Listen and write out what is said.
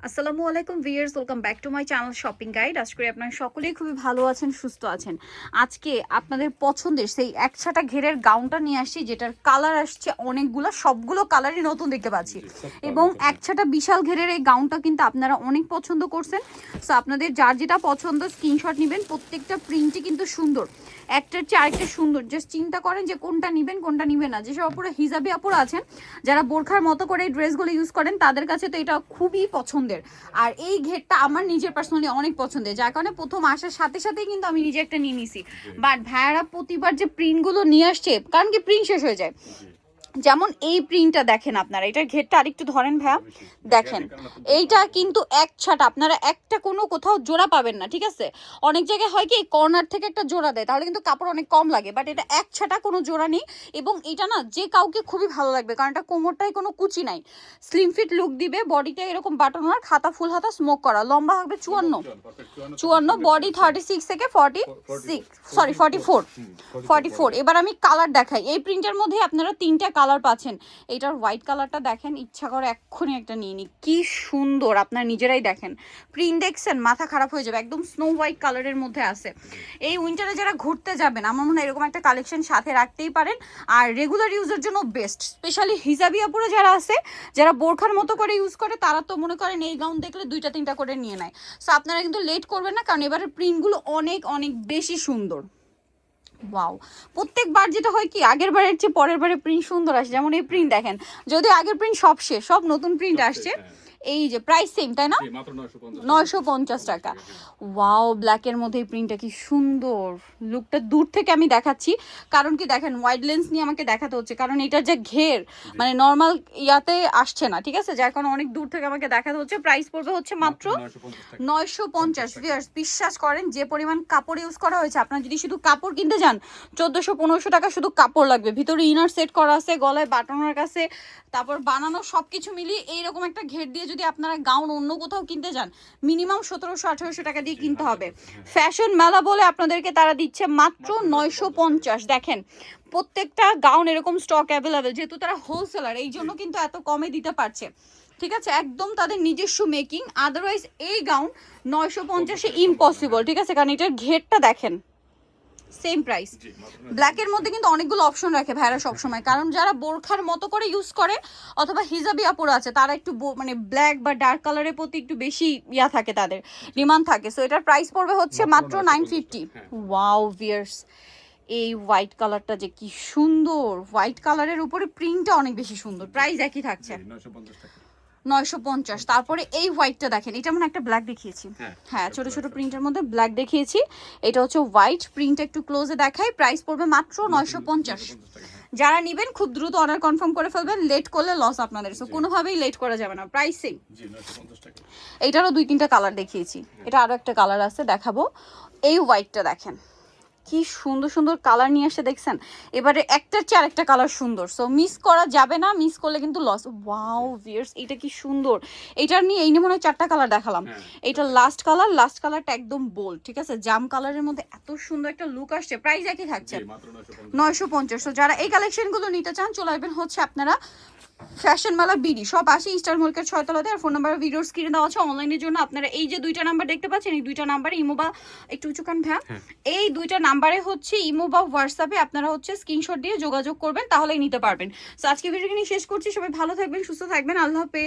আসসালামু আলাইকুম viewers, welcome back to my channel shopping guide. আশা করি আপনারা সকলেই খুবই ভালো আছেন, সুস্থ আছেন। আজকে আপনাদের পছন্দের সেই একছাটা ঘেরের গাউনটা নিয়ে আসছি, যেটার কালার আসছে অনেকগুলো, সবগুলো কালারই নতুন দেখতে পাচ্ছি। এবং একছাটা বিশাল ঘেরের এই গাউনটা কিন্তু আপনারা অনেক পছন্দ করছেন। সো আপনাদের যার যেটা পছন্দ স্ক্রিনশট নেবেন। প্রত্যেকটা প্রিন্টই কিন্তু সুন্দর, একটার চেয়ে আরেকটা সুন্দর। জাস্ট চিন্তা করেন যে কোনটা নেবেন কোনটা নেবেন না। যেসব আপুরা হিজাবি আপুরা আছেন, যারা বোরখার মতো করে এই ড্রেসগুলো ইউজ করেন, তাদের কাছে তো এটা খুবই পছন্দের। আর এই ঘেরটা আমার নিজের পার্সোনালি অনেক পছন্দের, যার কারণে প্রথম আসার সাথে সাথেই কিন্তু আমি নিজে একটা নিয়ে নিছি। বাট ভাইয়ারা প্রতিবার যে প্রিন্টগুলো নিয়ে আসছে, কারণ কি প্রিন্ট শেষ হয়ে যায়। যেমন এই প্রিন্টটা দেখেন আপনারা, এটার ঘেরটা আরেকটু ধরেন ভাইয়া, দেখেন এইটা কিন্তু এক ছাট, আপনারা একটা কোনো কোথাও জোড়া পাবেন না, ঠিক আছে। অনেক জায়গায় হয় কি কর্নার থেকে একটা জোড়া দেয়, তাহলে কিন্তু কাপড় অনেক কম লাগে, বাট এটা এক ছাটা কোনো জোড়া নেই। এবং এটা না যে কাউকে খুবই ভালো লাগবে, কারণ এটা কোমরটায় কোনো কুচি নাই, স্লিম ফিট লুক দিবে। বডিটা এরকম বাটন আর খাতা ফুল হাতা স্মোক করা, লম্বা হবে 54, বডি 36 থেকে 46, সরি 44। এবার আমি কালার দেখাই। এই প্রিন্টের মধ্যে আপনারা তিনটা কালার পাচ্ছেন। এইটার হোয়াইট কালারটা দেখেন, ইচ্ছা করে এক্ষুনি একটা নিয়ে নিই, কি সুন্দর। আপনারা নিজেরাই দেখেন, প্রিন্ট দেখছেন, মাথা খারাপ হয়ে যাবে। একদম স্নো হোয়াইট কালারের মধ্যে আছে। এই উইন্টারে যারা ঘুরতে যাবেন, আমার মনে হয় এরকম একটা কালেকশন সাথে রাখতেই পারেন। আর রেগুলার ইউজের জন্য বেস্ট, স্পেশালি হিজাবি আপুরা যারা আছে, যারা বোরখার মতো করে ইউজ করে, তারা তো মনে করেন এই গাউন দেখলে দুইটা তিনটা করে নিয়ে নেয়। সো আপনারা কিন্তু লেট করবেন না, কারণ এবারের প্রিন্টগুলো অনেক অনেক বেশি সুন্দর। ওয়াও, প্রত্যেকবার যেটা হয় কি আগের বারের চেয়ে পরের বারে প্রিন্ট সুন্দর আসে। যেমন এই প্রিন্ট দেখেন, যদিও আগের প্রিন্ট সব শেষ, সব নতুন প্রিন্ট আসছে। এই যে প্রাইস সেম, তাই না? 950 টাকা। ওয়াও, ব্ল্যাকের মধ্যে এই প্রিন্টটা কি সুন্দর। লুকটা দূর থেকে আমি দেখাচ্ছি, কারণ কি দেখেন ওয়াইড লেন্স নিয়ে আমাকে দেখাতে হচ্ছে, কারণ এটার যে ঘের মানে নর্মাল ইয়াতে আসছে না, ঠিক আছে, যার কারণে অনেক দূর থেকে আমাকে দেখাতে হচ্ছে। প্রাইস পড়বে হচ্ছে মাত্র 950। ভিউয়ার্স বিশ্বাস করেন, যে পরিমাণ কাপড় ইউজ করা হয়েছে, আপনারা যদি শুধু কাপড় কিনতে যান 1400-1500 টাকা শুধু কাপড় লাগবে। ভিতরে ইনার সেট করা আছে, গলায় বাটনের কাছে, তারপর বানানো সবকিছু মিলিয়ে এইরকম একটা ঘের দিয়ে যদি আপনারা গাউন অন্য কোথাও কিনতে যান, মিনিমাম 1700-1800 টাকা দিয়ে কিনতে হবে। ফ্যাশন মেলা বলে আপনাদেরকে তারা দিচ্ছে মাত্র 950। দেখেন প্রত্যেকটা গাউন এরকম স্টক অ্যাভেলেবেল, যেহেতু তারা হোলসেলার, এই জন্য কিন্তু এত কমে দিতে পারছে, ঠিক আছে। একদম তাদের নিজস্ব মেকিং, আদারওয়াইজ এই গাউন 950-এ ইম্পসিবল, ঠিক আছে। কারণ এটার ঘেরটা দেখেন, সেম প্রাইস। ব্ল্যাকের মধ্যে কিন্তু অনেকগুলো অপশন রাখে ভাইরা সবসময়, কারণ যারা বোরখার মতো করে ইউজ করে অথবা হিজাবি আপুরা আছে, তারা একটু মানে ব্ল্যাক বা ডার্ক কালারের প্রতি একটু বেশি ইয়া থাকে, তাদের ডিমান্ড থাকে। সো এটার প্রাইস পড়বে হচ্ছে মাত্র 950। ওয়াও ভিউয়ার্স, এই হোয়াইট কালারটা যে কি সুন্দর, হোয়াইট কালারের উপরে প্রিন্টটা অনেক বেশি সুন্দর। প্রাইস একই থাকছে 950। তারপরে এই হোয়াইটটা দেখেন, এটা মানে একটা ব্ল্যাক দেখিয়েছি, হ্যাঁ ছোট ছোট প্রিন্টের মধ্যে ব্ল্যাক দেখিয়েছি। এটা হচ্ছে হোয়াইট প্রিন্ট, একটু ক্লোজে দেখাই। প্রাইস পড়বে মাত্র 950। যারা নেবেন খুব দ্রুত অর্ডার কনফার্ম করে ফেলবেন, লেট করলে লস আপনাদের। সো কোনোভাবেই লেট করা যাবে না, প্রাইস সেম। এইটারও 2-3টা কালার দেখিয়েছি, এটা আরো একটা কালার আছে দেখাবো। এই হোয়াইটটা দেখেন, কি সুন্দর সুন্দর কালার নিয়ে আসে, দেখছেন। এবারে একটার চেয়ে আরেকটা কালার সুন্দর, সো মিস করা যাবে না, মিস করলে কিন্তু লস। ওয়াও ভিউয়ার্স, এটা কি সুন্দর। এটার নিয়ে এই নিয়ে মনে হয় 4টা কালার দেখালাম, এটা লাস্ট কালারটা একদম বোল্ড, ঠিক আছে, জাম কালারের মধ্যে এত সুন্দর একটা লুক আসছে। প্রাইস একই থাকছে 950। সো যারা এই কালেকশনগুলো নিতে চান, চলে আসবেন হচ্ছে আপনারা ফ্যাশন মেলা বিডি, সব আসি স্টার মার্কেট 6 তলাতে। আর ফোন নাম্বার ভিডিওর স্ক্রিনে দেওয়া আছে। অনলাইনের জন্য আপনারা এই যে 2টা নাম্বার দেখতে পাচ্ছেন, এই 2টা নাম্বারে ইমো বা একটু উঁচুকান ভ্যা, এই 2টা নাম্বারে হচ্ছে ইমো বা হোয়াটসঅ্যাপে আপনারা হচ্ছে স্ক্রিনশট দিয়ে যোগাযোগ করবেন, তাহলেই নিতে পারবেন। সো আজকে ভিডিওটি শেষ করছি। সবাই ভালো থাকবেন, সুস্থ থাকবেন, আল্লাহ হাফেজ।